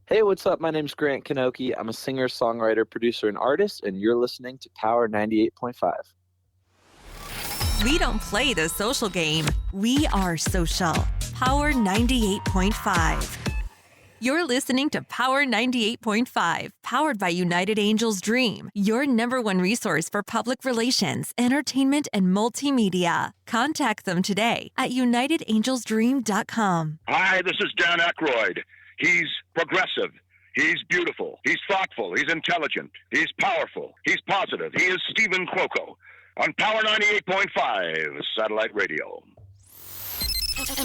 Hey, what's up? My name's Grant Kanoki. I'm a singer, songwriter, producer, and artist, and you're listening to Power 98.5. We don't play the social game. We are social. Power 98.5. You're listening to Power 98.5, powered by United Angels Dream, your number one resource for public relations, entertainment, and multimedia. Contact them today at unitedangelsdream.com. Hi, this is Dan Aykroyd. He's progressive. He's beautiful. He's thoughtful. He's intelligent. He's powerful. He's positive. He is Stephen Cuoco on Power 98.5 Satellite Radio.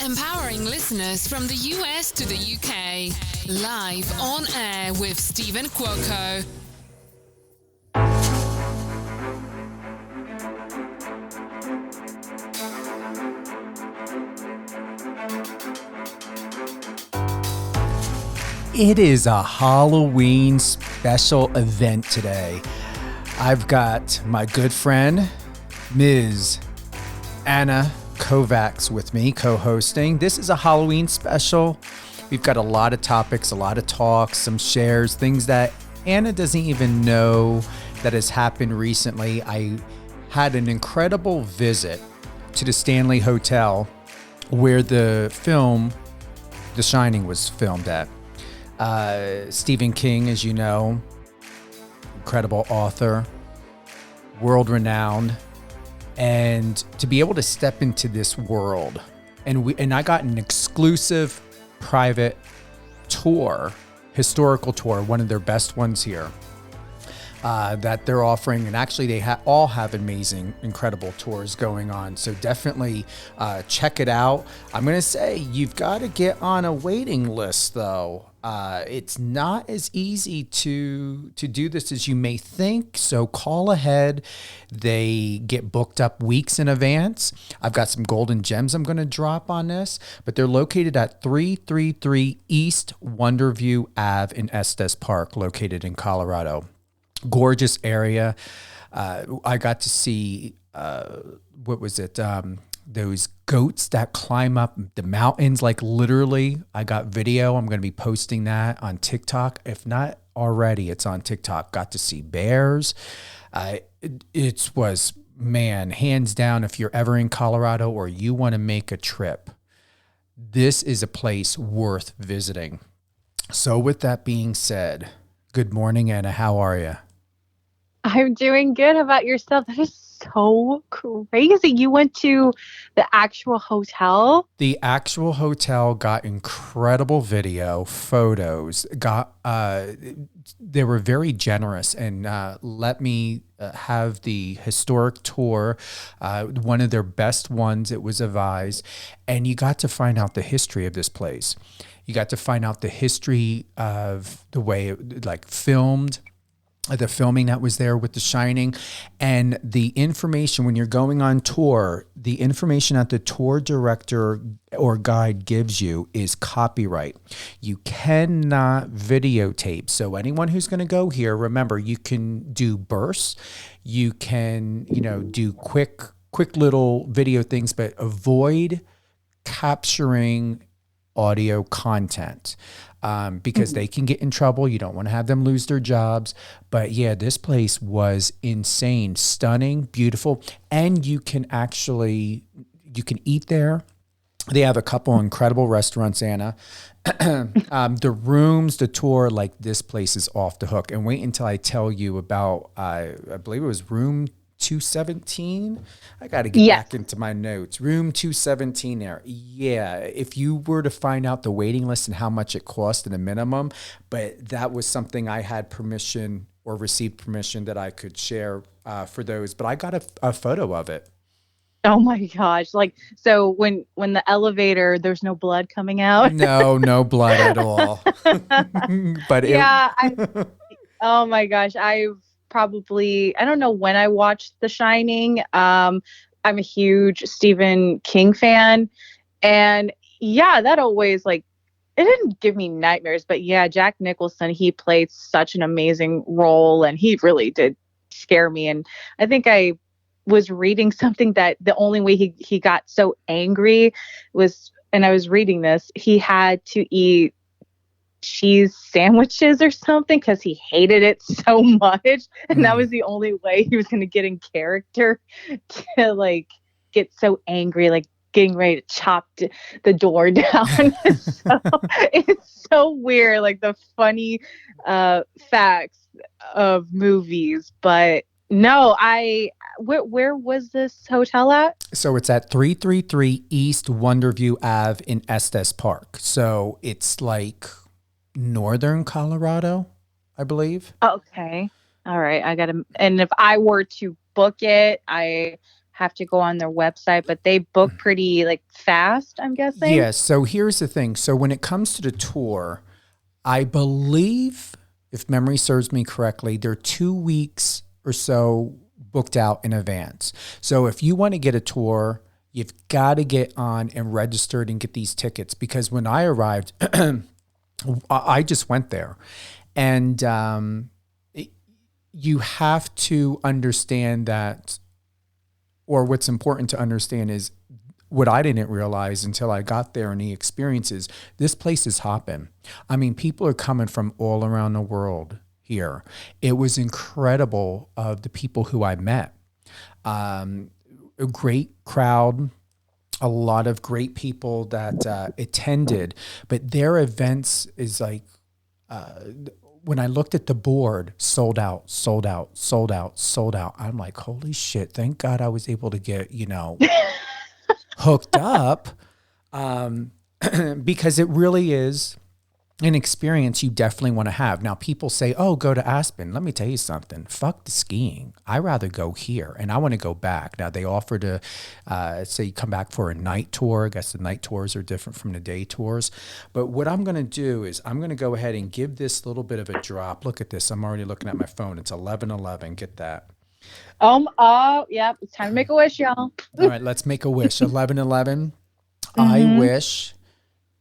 Empowering listeners from the US to the UK. Live on air with Stephen Cuoco. It is a Halloween special event today. I've got my good friend, Ms. Anna Kovacs with me, co-hosting. This is a Halloween special. We've got a lot of topics, a lot of talks, some shares, things that Anna doesn't even know that has happened recently. I had an incredible visit to the Stanley Hotel where the film The Shining was filmed at. Stephen King, as you know, incredible author, world-renowned, and to be able to step into this world, and I got an exclusive private tour, historical tour, one of their best ones here, that they're offering, and actually they all have amazing, incredible tours going on. So definitely check it out. I'm gonna say you've got to get on a waiting list though. It's not as easy to do this as you may think. So call ahead. They get booked up weeks in advance. I've got some golden gems I'm going to drop on this, but they're located at 333 East Wonderview Ave in Estes Park, located in Colorado. Gorgeous area. I got to see, what was it? Those goats that climb up the mountains, like literally. I got video. I'm going to be posting that on TikTok. If not already, it's on TikTok. Got to see bears. It was, man, hands down, if you're ever in Colorado or you want to make a trip, this is a place worth visiting. So with that being said, good morning, Anna. How are you? I'm doing good. How about yourself? That is so crazy. You went to the actual hotel? The actual hotel got incredible video, photos, they were very generous and let me have the historic tour, one of their best ones. It was advised, and you got to find out the history of this place. You got to find out the history of the way it filmed, the filming that was there with The Shining, and the information when you're going on tour, the information that the tour director or guide gives you is copyright. You cannot videotape. So anyone who's going to go here, remember, you can do bursts, you can, do quick little video things, but avoid capturing audio content. Because they can get in trouble. You don't want to have them lose their jobs. But yeah, this place was insane, stunning, beautiful. And you can eat there. They have a couple incredible restaurants, Anna. The rooms, the tour, this place is off the hook. And wait until I tell you about, I believe it was room 217. I got to get back into my notes. Room 217 there. Yeah. If you were to find out the waiting list and how much it cost at a minimum, but that was something I had permission or received permission that I could share for those. But I got a photo of it. Oh my gosh. So when the elevator, there's no blood coming out. No blood at all. But oh my gosh. I don't know when I watched The Shining. I'm a huge Stephen King fan. And yeah, that always it didn't give me nightmares, but yeah, Jack Nicholson, he played such an amazing role and he really did scare me. And I think I was reading something that the only way he got so angry was, and I was reading this, he had to eat cheese sandwiches or something because he hated it so much. And that was the only way he was going to get in character to like get so angry, like getting ready to chop the door down. It's so weird, like the funny facts of movies. But no, where was this hotel at? So it's at 333 East Wonderview Ave in Estes Park. So it's like northern Colorado, I believe. Okay. All right. And if I were to book it, I have to go on their website, but they book pretty like fast, I'm guessing. Yes. So here's the thing. So when it comes to the tour, I believe, if memory serves me correctly, they're 2 weeks or so booked out in advance. So if you want to get a tour, you've got to get on and registered and get these tickets, because when I arrived, I just went there, and you have to understand that, or what's important to understand is what I didn't realize until I got there and the experiences. This place is hopping. I mean, people are coming from all around the world here. It was incredible of the people who I met. A great crowd, a lot of great people that attended, but their events is like, when I looked at the board, sold out, sold out, sold out, sold out. I'm like, holy shit, thank God I was able to get, hooked up, because it really is an experience you definitely want to have. Now, people say, oh, go to Aspen. Let me tell you something. Fuck the skiing. I rather go here, and I want to go back. Now, they offer to say you come back for a night tour. I guess the night tours are different from the day tours. But what I'm going to do is I'm going to go ahead and give this little bit of a drop. Look at this. I'm already looking at my phone. It's 11:11. Get that. Oh, yep. It's time to make a wish, y'all. All right, let's make a wish. 11:11. I wish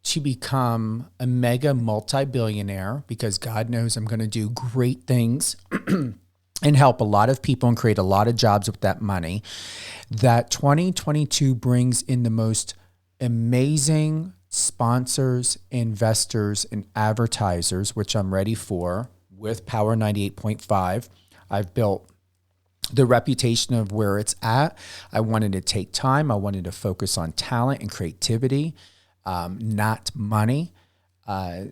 to become a mega multi-billionaire, because God knows I'm going to do great things and help a lot of people and create a lot of jobs with that money. That 2022 brings in the most amazing sponsors, investors, and advertisers, which I'm ready for with Power 98.5. I've built the reputation of where it's at. I wanted to take time. I wanted to focus on talent and creativity, not money.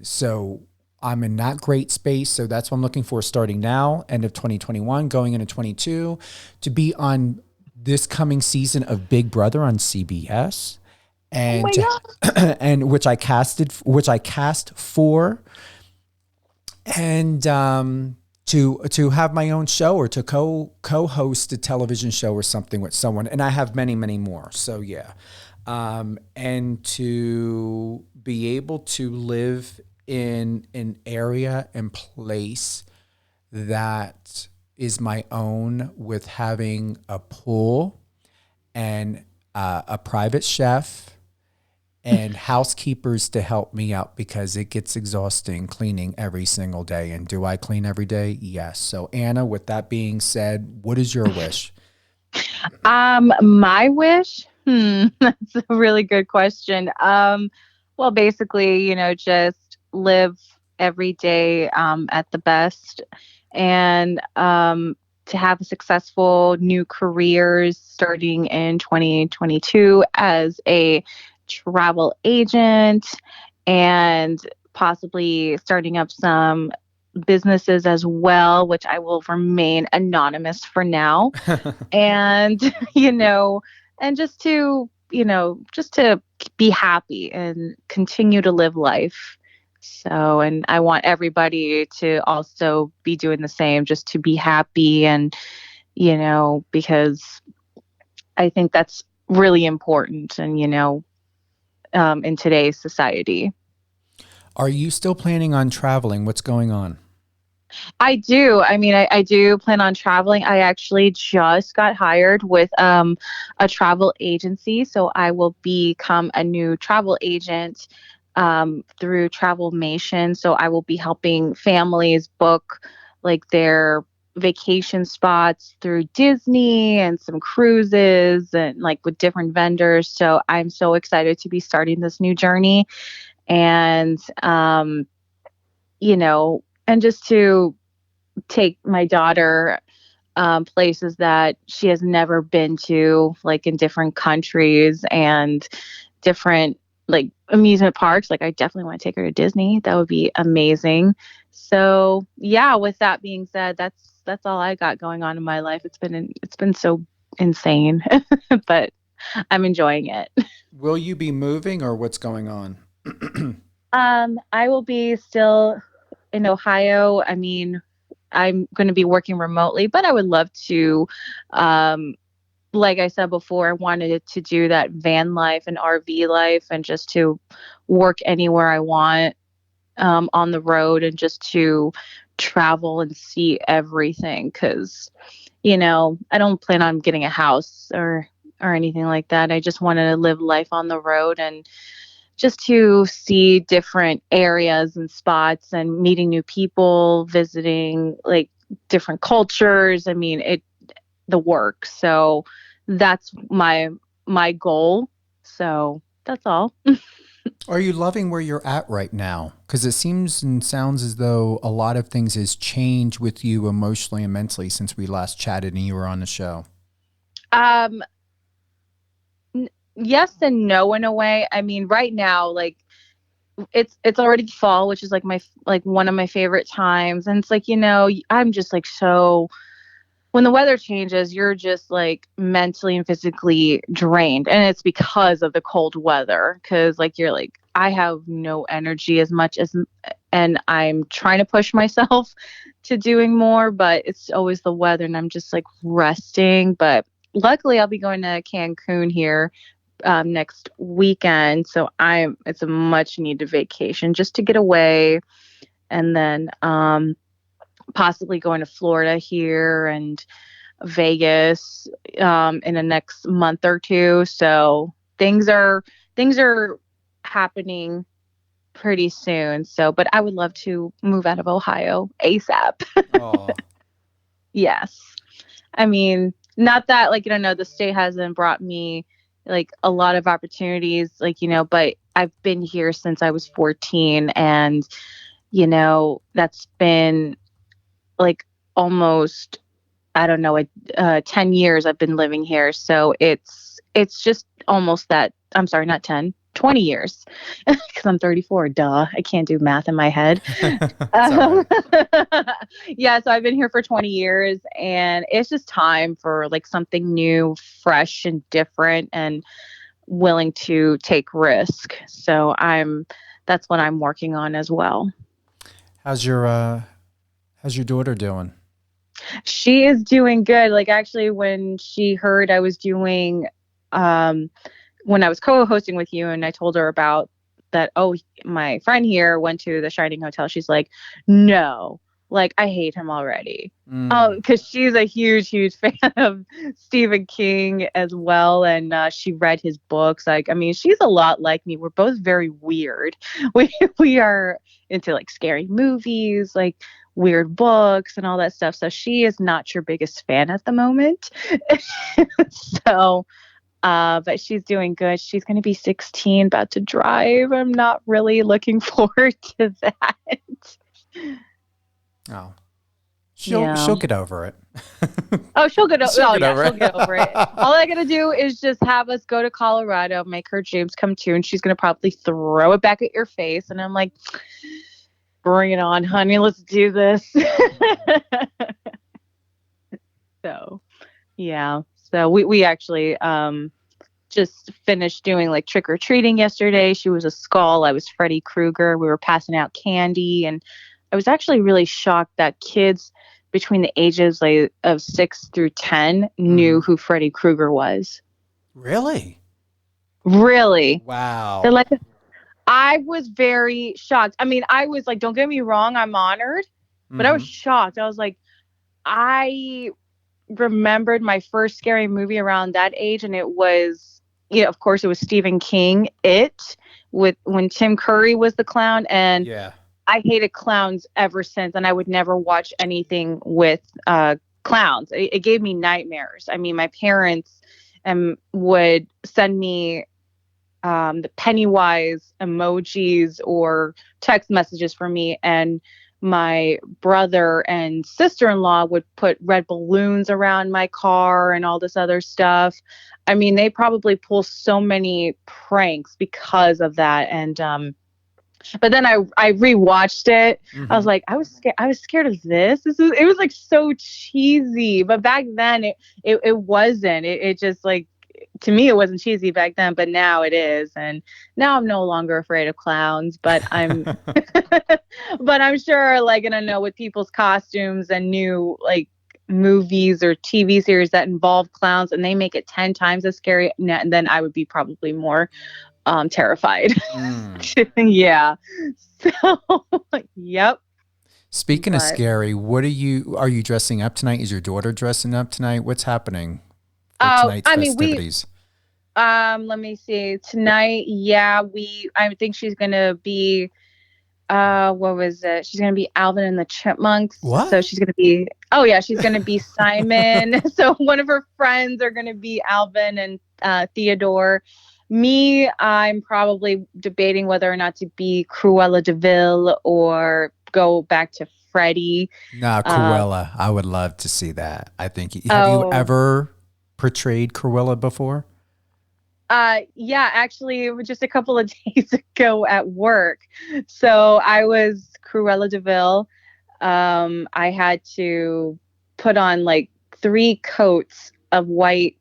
So I'm in that great space. So that's what I'm looking for starting now, end of 2021, going into 22, to be on this coming season of Big Brother on CBS. And, and which I cast for, and to have my own show, or to co-host a television show or something with someone. And I have many, many more. So yeah. And to be able to live in an area and place that is my own, with having a pool and a private chef and housekeepers to help me out, because it gets exhausting cleaning every single day. And do I clean every day? Yes. So Anna, with that being said, what is your wish? My wish? That's a really good question. Well, basically, just live every day at the best, and to have a successful new careers starting in 2022 as a travel agent, and possibly starting up some businesses as well, which I will remain anonymous for now. And, and just to be happy and continue to live life. So, and I want everybody to also be doing the same, just to be happy. And, because I think that's really important. And, in today's society. Are you still planning on traveling? What's going on? I do. I mean, I do plan on traveling. I actually just got hired with a travel agency. So I will become a new travel agent through Travelmation. So I will be helping families book like their vacation spots through Disney and some cruises, and like with different vendors. So I'm so excited to be starting this new journey. And and just to take my daughter places that she has never been to, like in different countries and different like amusement parks. Like I definitely want to take her to Disney. That would be amazing. So yeah, with that being said, that's all I got going on in my life. It's been so insane, but I'm enjoying it. Will you be moving or what's going on? I will be still in Ohio. I mean, I'm going to be working remotely, but I would love to, like I said before, I wanted to do that van life and RV life and just to work anywhere I want on the road and just to travel and see everything. Because, I don't plan on getting a house or anything like that. I just wanted to live life on the road and just to see different areas and spots and meeting new people, visiting like different cultures. I mean, the work. So that's my goal. So that's all. Are you loving where you're at right now? Because it seems and sounds as though a lot of things has changed with you emotionally and mentally since we last chatted and you were on the show. Yes and no in a way. I mean, right now, like it's already fall, which is like one of my favorite times. And it's like, I'm just like so when the weather changes, you're just like mentally and physically drained. And it's because of the cold weather. Cause like you're like, I have no energy as much as and I'm trying to push myself to doing more, but it's always the weather and I'm just like resting. But luckily I'll be going to Cancun here next weekend. So it's a much needed vacation just to get away. And then possibly going to Florida here and Vegas in the next month or two. So things are happening pretty soon. So, but I would love to move out of Ohio ASAP. Oh. Yes. I mean, not that like, the state hasn't brought me like a lot of opportunities, like, but I've been here since I was 14 and, that's been like almost, I don't know, 10 years I've been living here. So it's just almost that, I'm sorry, not 10, 20 years because I'm 34. Duh. I can't do math in my head. Right. Yeah. So I've been here for 20 years and it's just time for like something new, fresh and different and willing to take risk. So that's what I'm working on as well. How's your daughter doing? She is doing good. Like actually when she heard I was doing, when I was co-hosting with you and I told her about that, oh, my friend here went to the Shining Hotel. She's like, no, like I hate him already. Because she's a huge, huge fan of Stephen King as well. And she read his books. Like, I mean, she's a lot like me. We're both very weird. We are into like scary movies, like weird books and all that stuff. So she is not your biggest fan at the moment. So, but she's doing good. She's going to be 16, about to drive. I'm not really looking forward to that. Oh, she'll get over it. Oh, she'll get over it. it. All I got to do is just have us go to Colorado, make her dreams come true, and she's going to probably throw it back at your face. And I'm like, bring it on, honey. Let's do this. So, yeah. So we actually just finished doing like trick or treating yesterday. She was a Skull. I was Freddy Krueger. We were passing out candy, and I was actually really shocked that kids between the ages like of 6 through 10 knew who Freddy Krueger was. Really? Really? Wow. They're like, I was very shocked. I mean, I was like, don't get me wrong, I'm honored, but I was shocked. I was like, I remembered my first scary movie around that age, and it was, of course, it was Stephen King, when Tim Curry was the clown, and yeah. I hated clowns ever since, and I would never watch anything with clowns. It gave me nightmares. I mean, my parents would send me the Pennywise emojis or text messages for me. And my brother and sister-in-law would put red balloons around my car and all this other stuff. I mean, they probably pull so many pranks because of that. And but then I rewatched it. I was like, I was scared. I was scared of this. It was like so cheesy. But back then it wasn't. It just like, to me it wasn't cheesy back then, but now it is. And now I'm no longer afraid of clowns, but I'm but I'm sure like gonna know with people's costumes and new like movies or TV series that involve clowns and they make it 10 times as scary, and then I would be probably more terrified. Yeah. So yep. Speaking of scary, are you dressing up tonight? Is your daughter dressing up tonight? What's happening for tonight's festivities? Let me see. Tonight, yeah, I think she's gonna be what was it? She's gonna be Alvin and the Chipmunks. What? So she's gonna be she's gonna be Simon. So one of her friends are gonna be Alvin and Theodore. Me, I'm probably debating whether or not to be Cruella de Vil or go back to Freddy. Nah, Cruella. I would love to see that. I think. Have you ever portrayed Cruella before? Yeah, actually, it was just a couple of days ago at work. So I was Cruella de Vil. I had to put on like 3 coats of white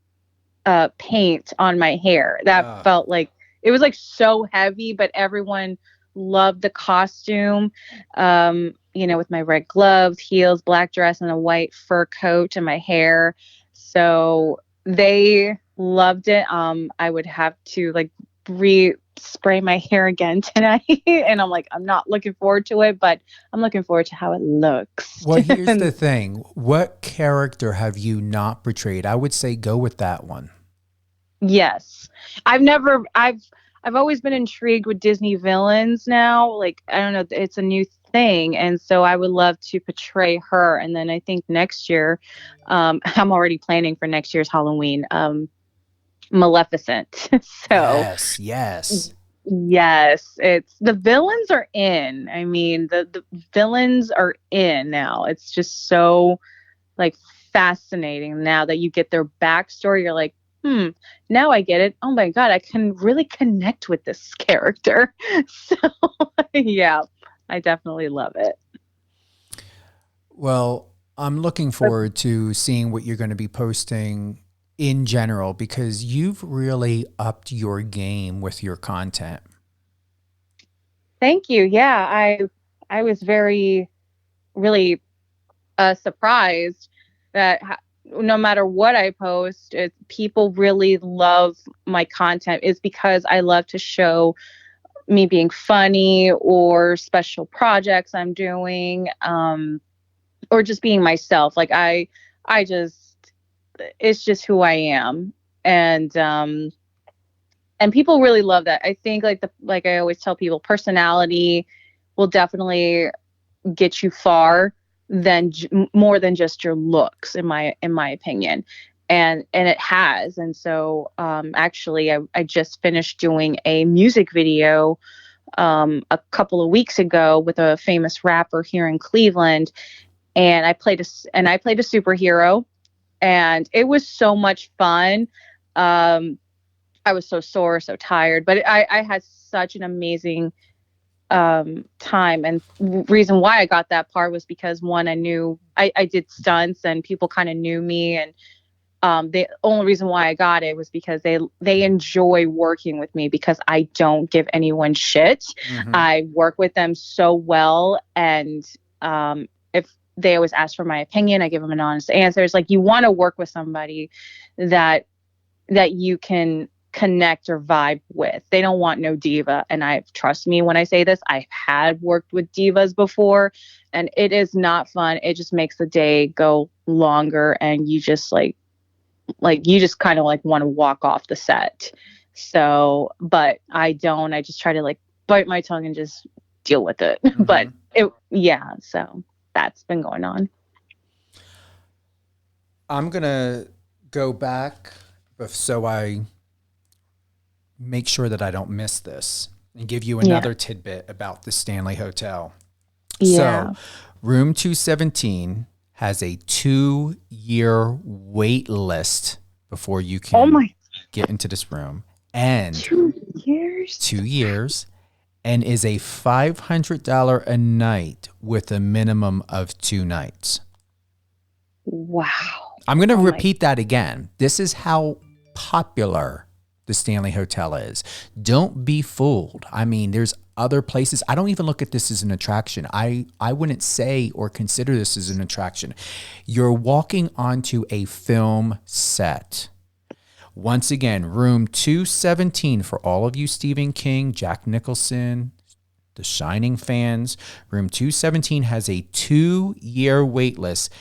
paint on my hair. That felt like it was like so heavy, but everyone loved the costume. With my red gloves, heels, black dress, and a white fur coat and my hair. So they loved it. I would have to like spray my hair again tonight. And I'm like, I'm not looking forward to it, but I'm looking forward to how it looks. Well, here's the thing. What character have you not portrayed? I would say go with that one. Yes. I've always been intrigued with Disney villains now. Like, I don't know, it's a new thing. And so I would love to portray her. And then I think next year, I'm already planning for next year's Halloween, Maleficent. So yes. It's the villains are in. I mean, the villains are in now. It's just so like fascinating now that you get their backstory. You're like, now I get it. Oh my God, I can really connect with this character. So yeah, I definitely love it. Well, I'm looking forward to seeing what you're going to be posting in general, because you've really upped your game with your content. Thank you. Yeah, I was really surprised that no matter what I post, people really love my content. Is because I love to show me being funny or special projects I'm doing, or just being myself. Like it's just who I am. And people really love that. I think like I always tell people, personality will definitely get you far than more than just your looks, in my opinion. And it has. And so actually I just finished doing a music video a couple of weeks ago with a famous rapper here in Cleveland, and I played a superhero, and it was so much fun. I was so sore, so tired, but I had such an amazing time. And reason why I got that part was because, one, I knew I did stunts and people kind of knew me, and the only reason why I got it was because they enjoy working with me because I don't give anyone shit. Mm-hmm. I work with them so well, and if they always ask for my opinion, I give them an honest answer. It's like, you want to work with somebody that you can connect or vibe with. They don't want no diva. And trust me when I say this, I've had worked with divas before, and it is not fun. It just makes the day go longer, and you just you just kind of like want to walk off the set. So, but I don't. I just try to like bite my tongue and just deal with it. Mm-hmm. But so that's been going on. I'm gonna go back so I make sure that I don't miss this and give you another tidbit about the Stanley Hotel. Yeah. So, room 217 has a 2-year wait list before you can get into this room. And 2 years? 2 years, and is a $500 a night with a minimum of 2 nights. Wow. I'm going to repeat that again. This is how popular the Stanley Hotel is. Don't be fooled. I mean, there's other places. I don't even look at this as an attraction. I wouldn't say or consider this as an attraction. You're walking onto a film set. Once again, room 217 for all of you Stephen King, Jack Nicholson, The Shining fans. Room 217 has a 2-year wait list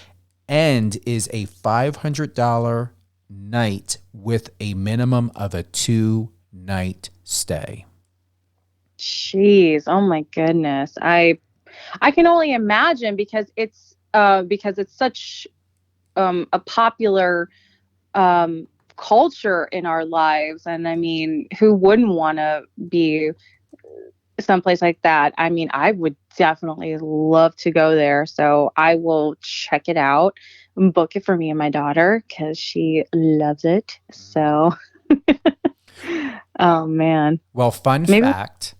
and is a $500 night with a minimum of a 2-night stay. Jeez, oh my goodness. I can only imagine because it's such a popular culture in our lives, and I mean, who wouldn't want to be someplace like that? I mean, I would definitely love to go there, so I will check it out and book it for me and my daughter because she loves it. So oh man. Well, fun fact,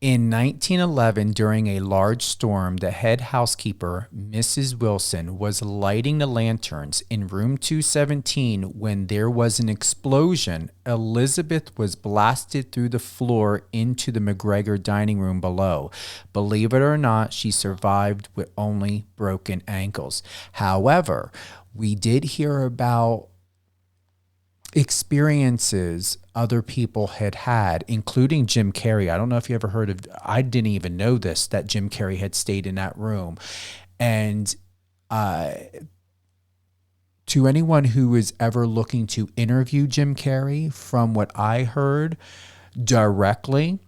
in 1911, during a large storm, the head housekeeper, Mrs. Wilson, was lighting the lanterns in room 217 when there was an explosion. Elizabeth was blasted through the floor into the McGregor dining room below. Believe it or not, she survived with only broken ankles. However, we did hear about experiences other people had, including Jim Carrey. I don't know if you ever heard of, I didn't even know this, that Jim Carrey had stayed in that room. And to anyone who is ever looking to interview Jim Carrey, from what I heard directly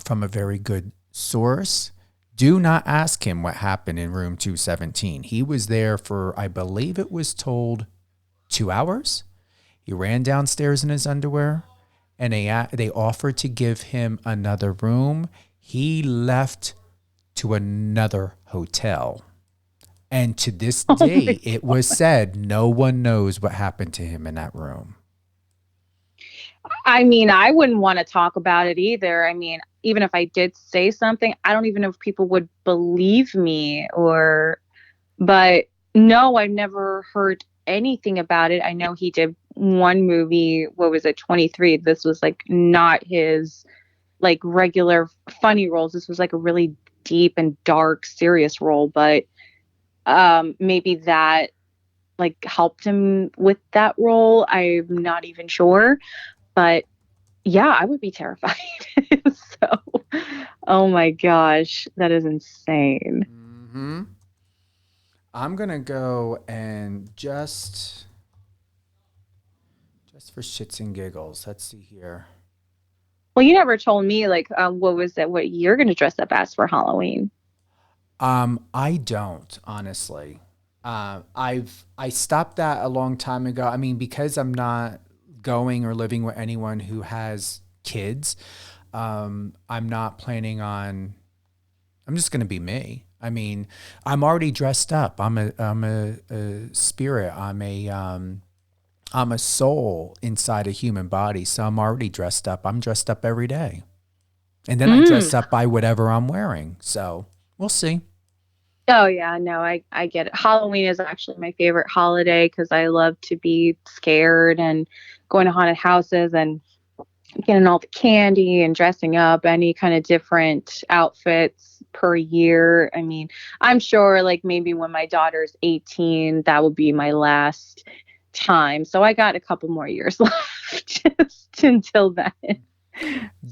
from a very good source, do not ask him what happened in room 217. He was there for, I believe it was told, 2 hours. He ran downstairs in his underwear, and they offered to give him another room. He left to another hotel. And to this day, it was said no one knows what happened to him in that room. I mean, I wouldn't want to talk about it either. I mean, even if I did say something, I don't even know if people would believe me but no, I've never heard anything about it. I know he did one movie, what was it, 23. This was like not his like regular funny roles. This was like a really deep and dark, serious role, but maybe that like helped him with that role. I'm not even sure, but yeah, I would be terrified. So, oh my gosh, that is insane. Mm-hmm. I'm going to go and just for shits and giggles, let's see here. Well, you never told me like what you're going to dress up as for Halloween. I don't, honestly. I stopped that a long time ago. I mean, because I'm not going or living with anyone who has kids, I'm not planning on, I'm just going to be me. I mean, I'm already dressed up. I'm a spirit. I'm a soul inside a human body. So I'm already dressed up. I'm dressed up every day. And then I dress up by whatever I'm wearing. So we'll see. Oh yeah, no, I get it. Halloween is actually my favorite holiday because I love to be scared and going to haunted houses and getting all the candy and dressing up, any kind of different outfits per year. I mean, I'm sure like maybe when my daughter's 18, that will be my last time. So I got a couple more years left just until then.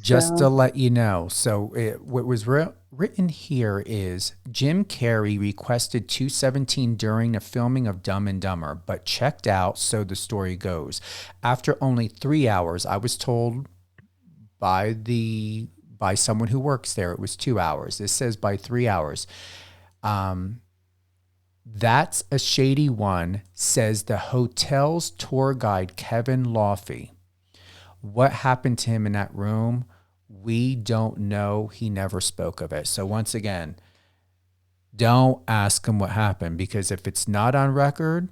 Just to let you know. So what was written here is Jim Carrey requested 217 during the filming of Dumb and Dumber, but checked out, so the story goes. After only 3 hours, I was told by someone who works there, it was 2 hours. This says by 3 hours. That's a shady one, says the hotel's tour guide, Kevin Laufey. what happened to him in that room, we don't know. He never spoke of it. So once again, don't ask him what happened, because if it's not on record,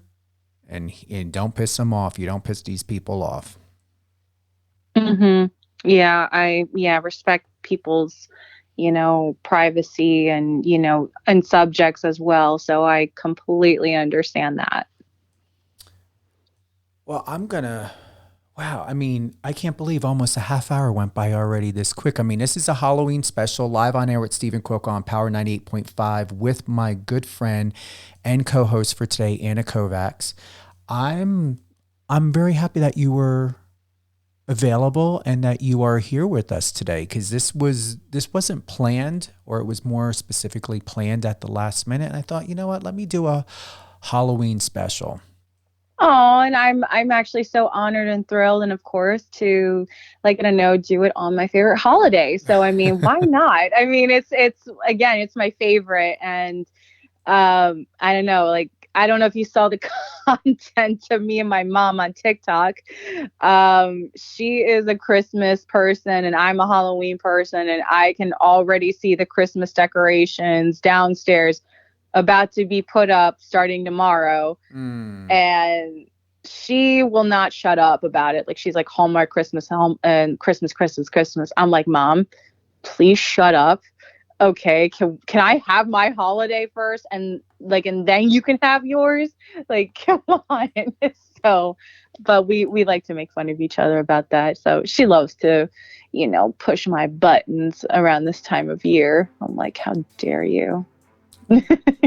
and don't piss him off. You don't piss these people off. Mm-hmm. Yeah, I respect people's, privacy and, and subjects as well. So I completely understand that. Well, wow. I mean, I can't believe almost a half hour went by already this quick. I mean, this is a Halloween special live on air with Stephen Quilco on Power 98.5 with my good friend and co-host for today, Anna Kovacs. I'm very happy that you were available and that you are here with us today, because this wasn't planned, or it was more specifically planned at the last minute. And I thought, you know what, let me do a Halloween special. Oh, and I'm actually so honored and thrilled, and of course to do it on my favorite holiday. So I mean, why not? I mean, it's my favorite, and I don't know, I don't know if you saw the content of me and my mom on TikTok. She is a Christmas person and I'm a Halloween person, and I can already see the Christmas decorations downstairs about to be put up starting tomorrow. And she will not shut up about it. Like, she's like, Hallmark Christmas, and Christmas. I'm like, Mom, please shut up. Okay, can I have my holiday first, and then you can have yours? Like, come on. So, but we like to make fun of each other about that. So she loves to, push my buttons around this time of year. I'm like, how dare you?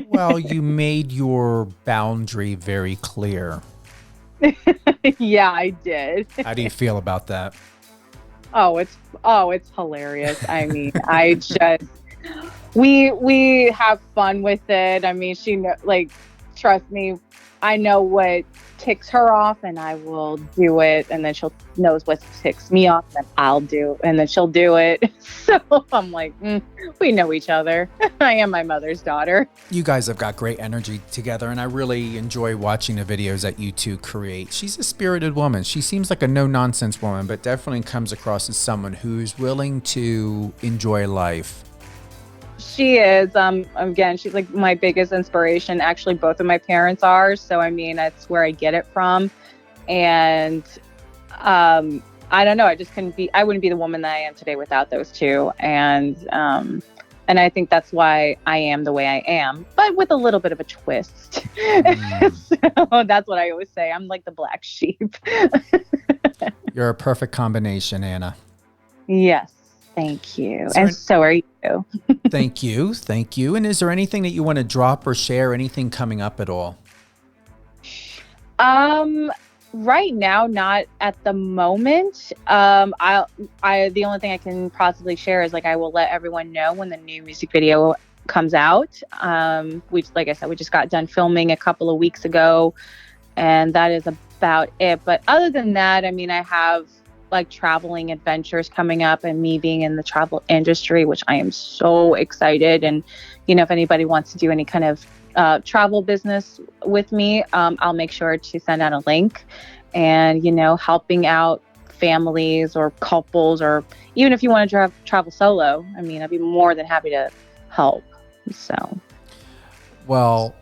Well, you made your boundary very clear. Yeah, I did. How do you feel about that? Oh, it's hilarious. I mean, we have fun with it. I mean, trust me, I know what ticks her off, and I will do it, and then she'll knows what ticks me off, and I'll do, and then she'll do it. So I'm like, we know each other. I am my mother's daughter. You guys have got great energy together, and I really enjoy watching the videos that you two create. She's a spirited woman. She seems like a no-nonsense woman, but definitely comes across as someone who's willing to enjoy life. She is. Again, she's like my biggest inspiration. Actually, both of my parents are. So, I mean, that's where I get it from. And I don't know. I wouldn't be the woman that I am today without those two. And I think that's why I am the way I am, but with a little bit of a twist. So that's what I always say. I'm like the black sheep. You're a perfect combination, Anna. Yes. Thank you. And so are you. Thank you. Thank you. And is there anything that you want to drop or share? Anything coming up at all? Right now, not at the moment. The only thing I can possibly share is I will let everyone know when the new music video comes out. Like I said, we just got done filming a couple of weeks ago, and that is about it. But other than that, I mean, I have traveling adventures coming up, and me being in the travel industry, which I am so excited. And, if anybody wants to do any kind of travel business with me, I'll make sure to send out a link. And, helping out families or couples, or even if you want to travel solo, I mean, I'd be more than happy to help. So. Well,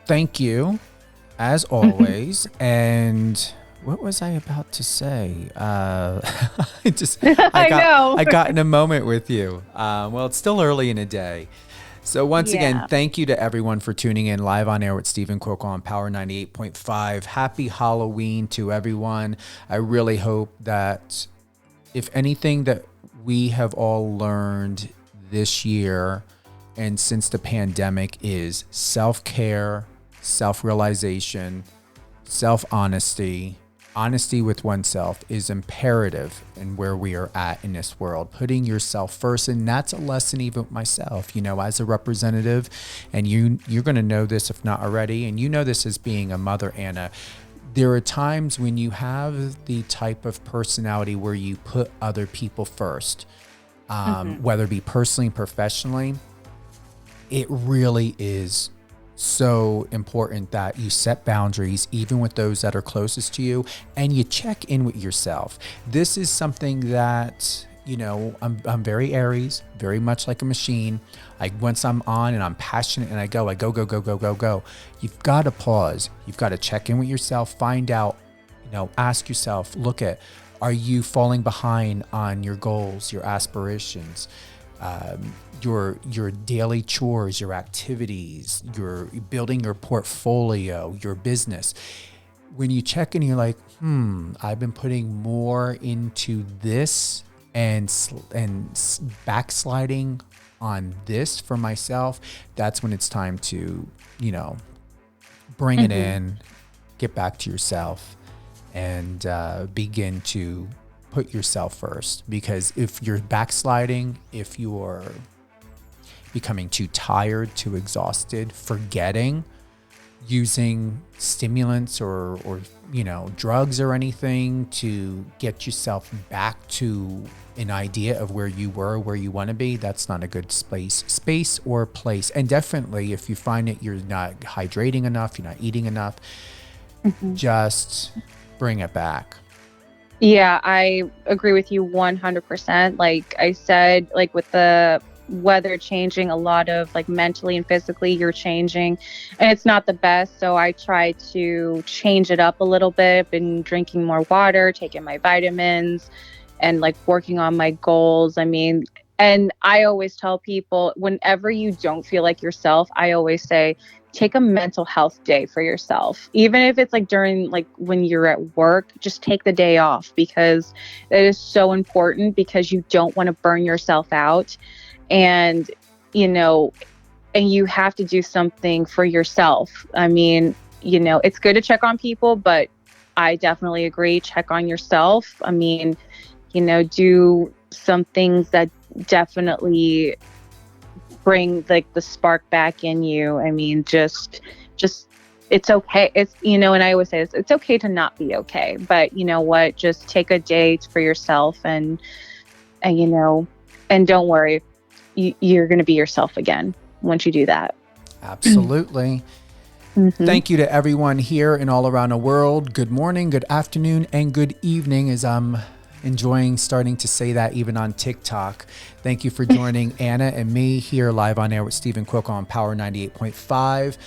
thank you as always. And what was I about to say? I got in a moment with you. Well, it's still early in the day. So once again, thank you to everyone for tuning in live on air with Stephen Quilco on Power 98.5. Happy Halloween to everyone. I really hope that if anything that we have all learned this year and since the pandemic is self-care, self-realization, self-honesty. Honesty with oneself is imperative in where we are at in this world, putting yourself first. And that's a lesson even with myself, as a representative, and you're going to know this if not already. And this as being a mother, Anna, there are times when you have the type of personality where you put other people first, whether it be personally, professionally, it really is so important that you set boundaries, even with those that are closest to you, and you check in with yourself. This is something that, you know, I'm very Aries, very much like a machine. Once I'm on and I'm passionate and I go. You've got to pause. You've got to check in with yourself, find out, you know, ask yourself, look at, are you falling behind on your goals, your aspirations, your daily chores, your activities, your building your portfolio, your business? When you check in, you're like, I've been putting more into this and backsliding on this for myself. That's when it's time to, you know, bring it in, get back to yourself, and begin to put yourself first. Because if you're backsliding, if you're becoming too tired, too exhausted, forgetting, using stimulants or you know, drugs or anything to get yourself back to an idea of where you were, where you want to be, that's not a good space or place. And definitely if you find that you're not hydrating enough, you're not eating enough, just bring it back. Yeah, I agree with you 100%. Like I said, like with the weather changing, a lot of like mentally and physically you're changing, and it's not the best. So I try to change it up a little bit, been drinking more water, taking my vitamins, and like working on my goals. I mean, and I always tell people, whenever you don't feel like yourself, I always say, take a mental health day for yourself. Even if it's like during, like when you're at work, just take the day off, because it is so important, because you don't want to burn yourself out. And, you know, and you have to do something for yourself. I mean, you know, it's good to check on people, but I definitely agree, check on yourself. I mean, you know, do some things that definitely bring like the spark back in you. I mean, just it's okay. It's, you know, and I always say this, it's okay to not be okay, but you know what, just take a day for yourself, and you know, and don't worry, you're going to be yourself again once you do that. Absolutely. Thank you to everyone here and all around the world. Good morning, good afternoon, and good evening, as I'm enjoying starting to say that even on TikTok. Thank you for joining Anna and me here live on air with Stephen Cook on Power 98.5.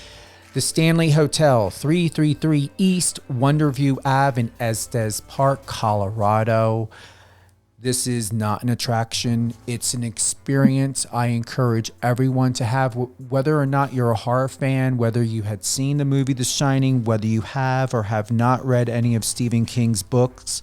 The Stanley Hotel, 333 East Wonderview Ave in Estes Park, Colorado. This is not an attraction. It's an experience I encourage everyone to have, whether or not you're a horror fan, whether you had seen the movie The Shining, whether you have or have not read any of Stephen King's books.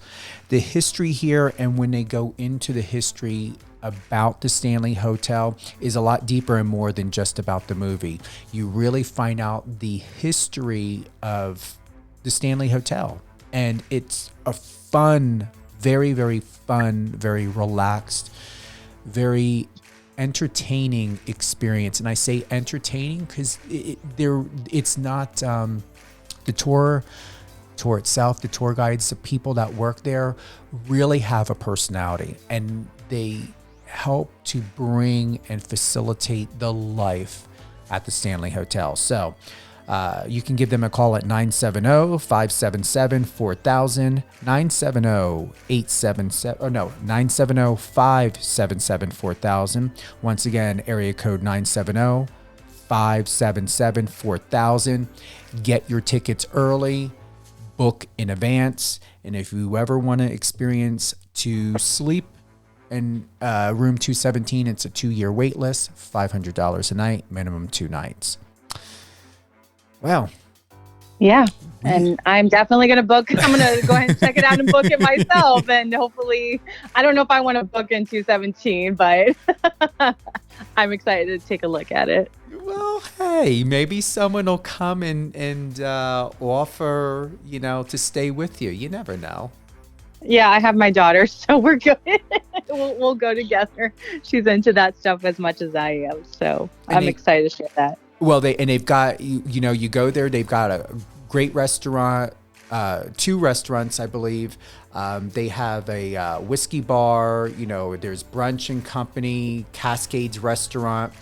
The history here, and when they go into the history about the Stanley Hotel, is a lot deeper and more than just about the movie. You really find out the history of the Stanley Hotel, and it's a fun, very, very fun, very relaxed, very entertaining experience. And I say entertaining because it's not the tour itself. The tour guides, the people that work there really have a personality, and they help to bring and facilitate the life at the Stanley Hotel. So you can give them a call at 970-577-4000, 970-577-4000. Once again, area code 970-577-4000. Get your tickets early, book in advance, and if you ever want to experience to sleep in room 217, it's a 2-year wait list, $500 a night, minimum 2 nights. Well, yeah, and I'm definitely going to book. I'm going to go ahead and check it out and book it myself. And hopefully, I don't know if I want to book in 217, but I'm excited to take a look at it. Well, hey, maybe someone will come and offer, you know, to stay with you. You never know. Yeah, I have my daughter, so we're good. we'll go together. She's into that stuff as much as I am, so I'm excited to share that. Well, they've got, you know, you go there, they've got a great restaurant, 2 restaurants, I believe. They have a whiskey bar, you know, there's brunch and company, Cascades restaurant,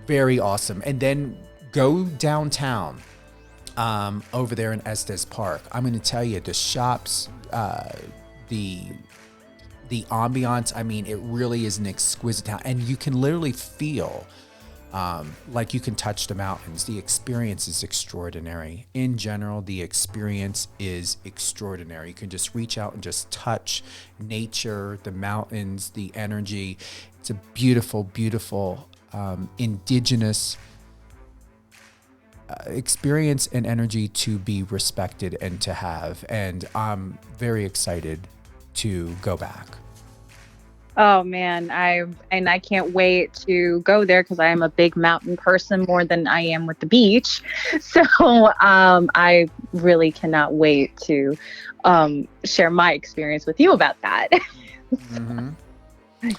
Very awesome. And then go downtown over there in Estes Park. I'm going to tell you, the shops, the ambiance, I mean, it really is an exquisite town. And you can literally feel like you can touch the mountains. The experience is extraordinary. In general, the experience is extraordinary. You can just reach out and just touch nature, the mountains, the energy. It's a beautiful, beautiful indigenous experience and energy to be respected and to have. And I'm very excited to go back. Oh man, I can't wait to go there because I am a big mountain person more than I am with the beach. So I really cannot wait to share my experience with you about that. Mm-hmm.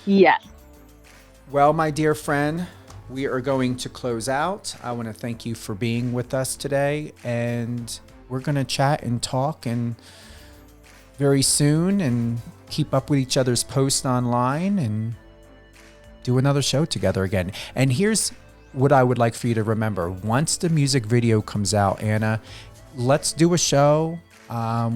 Yes. Well, my dear friend, we are going to close out. I want to thank you for being with us today, and we're going to chat and talk and very soon and keep up with each other's posts online and do another show together again. And here's what I would like for you to remember. Once the music video comes out, Anna, let's do a show.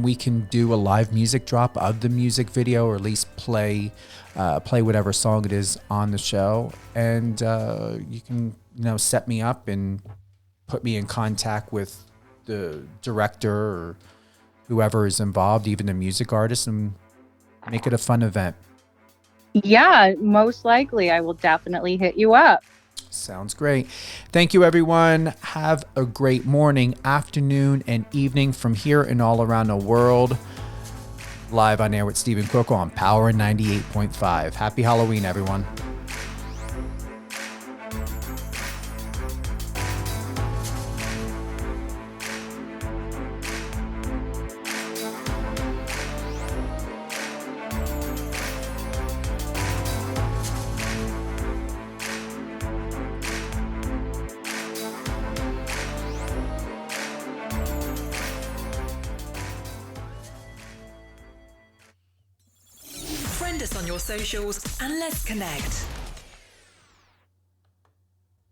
We can do a live music drop of the music video, or at least play whatever song it is on the show. And you can, set me up and put me in contact with the director or whoever is involved, even the music artist, and make it a fun event. Yeah, most likely. I will definitely hit you up. Sounds great. Thank you, everyone. Have a great morning, afternoon, and evening from here and all around the world. Live on air with Stephen Cuoco on Power 98.5. Happy Halloween, everyone. Friend us on your socials and let's connect.